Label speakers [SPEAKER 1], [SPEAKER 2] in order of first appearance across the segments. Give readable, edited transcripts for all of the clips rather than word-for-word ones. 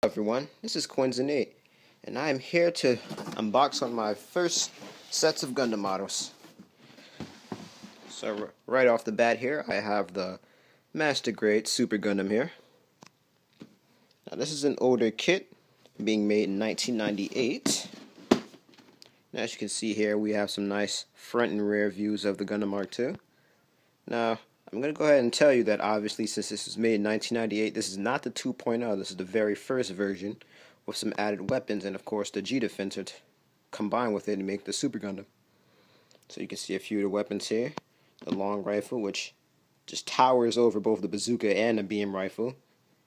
[SPEAKER 1] Everyone, this is Quincy, and I am here to unbox one of my first sets of Gundam models. So right off the bat here, I have the Master Grade Super Gundam here. Now this is an older kit, being made in 1998. Now, as you can see here, we have some nice front and rear views of the Gundam Mark II. Now, I'm going to go ahead and tell you that obviously since this was made in 1998, this is not the 2.0, this is the very first version with some added weapons and of course the G Defensor combined with it to make the Super Gundam. So you can see a few of the weapons here. The long rifle, which just towers over both the bazooka and the beam rifle.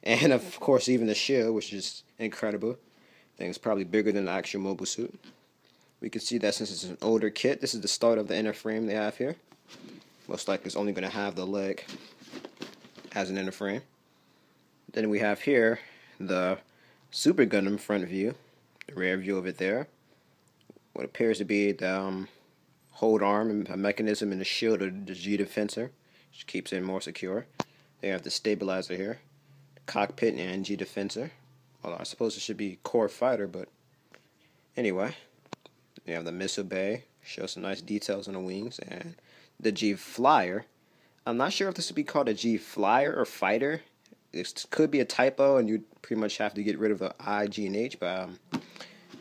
[SPEAKER 1] And of course even the shield, which is incredible. I think it's probably bigger than the actual mobile suit. We can see that since it's an older kit, this is the start of the inner frame they have here. Most likely it's only going to have the leg as an inner frame. Then we have here the Super Gundam front view, the rear view of it there. What appears to be the hold arm and a mechanism in the shield of the G Defensor, which keeps it more secure. They have the stabilizer here, the cockpit and G Defensor. Although I suppose it should be core fighter, but anyway. We have the missile bay, shows some nice details on the wings, and the G Flyer. I'm not sure if this would be called a G Flyer or Fighter. This could be a typo, and you'd pretty much have to get rid of the I, G, and H, but I'm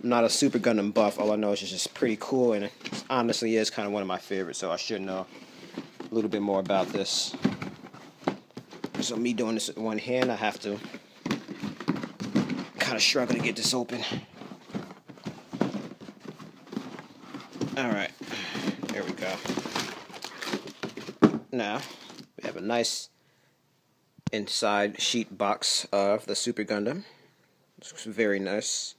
[SPEAKER 1] not a Super Gundam buff. All I know is it's just pretty cool, and it honestly is kind of one of my favorites, so I should know a little bit more about this. So me doing this with one hand, I have to kind of struggle to get this open. Alright, there we go. Now, we have a nice inside sheet box of the Super Gundam. This looks very nice.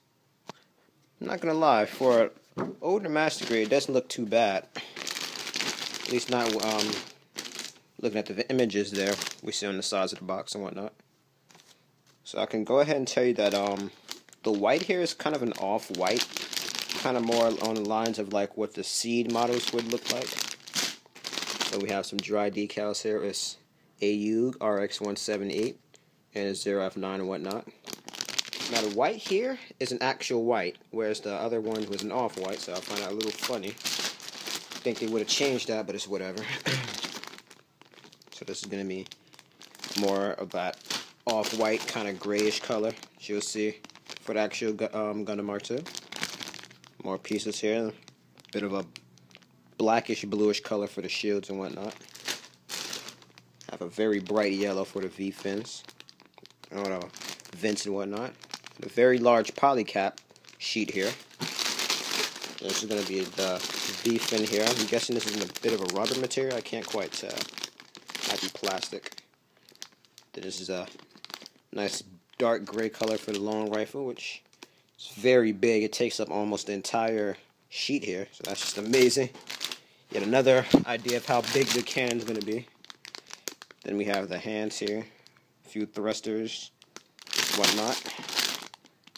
[SPEAKER 1] I'm not gonna lie, for an older Master Grade, it doesn't look too bad. At least not looking at the images there we see on the sides of the box and whatnot. So I can go ahead and tell you that the white here is kind of an off-white. Kind of more on the lines of like what the Seed models would look like. So we have some dry decals here. It's HGUC RX178 and it's 0F9 and whatnot. Now the white here is an actual white, whereas the other one was an off-white, so I find that a little funny. I think they would have changed that, but it's whatever. So this is going to be more of that off-white kind of grayish color, as you'll see for the actual Gundam Mark II. More pieces here, a bit of a blackish bluish color for the shields and whatnot. Have a very bright yellow for the V fins, vents and whatnot. A very large polycap sheet here. This is going to be the V fin here. I'm guessing this is a bit of a rubber material. I can't quite tell. Might be plastic. Then this is a nice dark gray color for the long rifle, which it's very big. It takes up almost the entire sheet here, so that's just amazing. Yet another idea of how big the cannon's going to be. Then we have the hands here, a few thrusters, whatnot.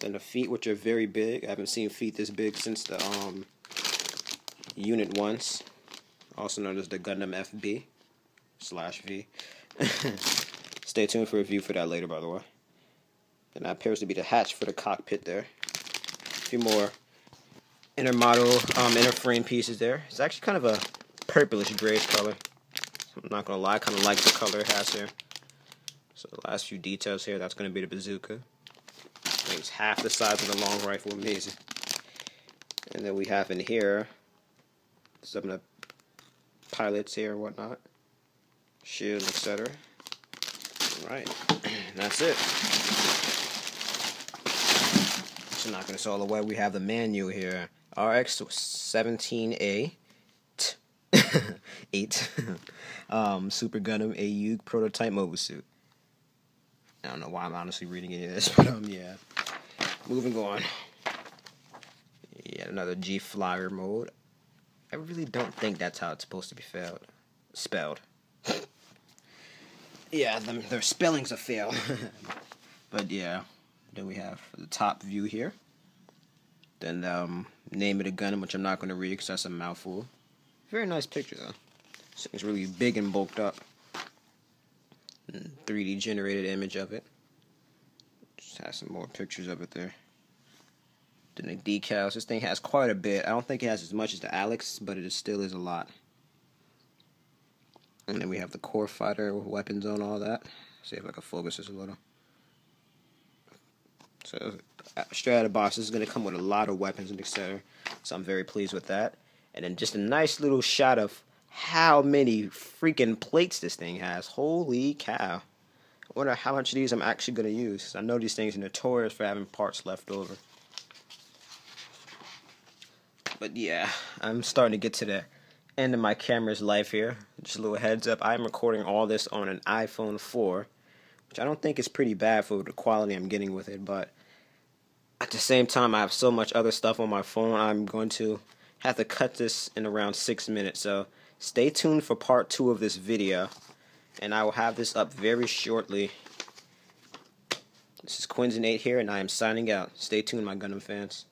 [SPEAKER 1] Then the feet, which are very big. I haven't seen feet this big since the Unit 1s, also known as the Gundam FB/V. Stay tuned for a review for that later, by the way. And that appears to be the hatch for the cockpit there. A few more inner model, inner frame pieces there. It's actually kind of a purplish grayish color. I'm not gonna lie, I kind of like the color it has here. So the last few details here, that's gonna be the bazooka. I think it's half the size of the long rifle, amazing. And then we have in here some of the pilots here and whatnot, shield, etc. Alright, that's it. Not going to solo away. We have the manual here, RX17A 8 Super Gundam HGUC prototype mobile suit. I don't know why I'm honestly reading any of this, but yeah. Moving on. Yeah, another G Flyer mode. I really don't think that's how it's supposed to be spelled. Yeah, their spelling's a fail. But yeah. Then we have the top view here. Then name of the Gundam, which I'm not going to read because that's a mouthful. Very nice picture though. This thing's really big and bulked up. 3D generated image of it. Just has some more pictures of it there. Then the decals. This thing has quite a bit. I don't think it has as much as the Alex, but it still is a lot. And then we have the core fighter weapons on all that. See if I can focus this a little. So straight out of the box, this is going to come with a lot of weapons and etc. So I'm very pleased with that. And then just a nice little shot of how many freaking plates this thing has. Holy cow. I wonder how much of these I'm actually going to use. I know these things are notorious for having parts left over. But yeah, I'm starting to get to the end of my camera's life here. Just a little heads up, I'm recording all this on an iPhone 4, which I don't think is pretty bad for the quality I'm getting with it, but at the same time I have so much other stuff on my phone, I'm going to have to cut this in around 6 minutes, so stay tuned for part 2 of this video, and I will have this up very shortly. This is Quinzen8 here, and I am signing out. Stay tuned, my Gundam fans.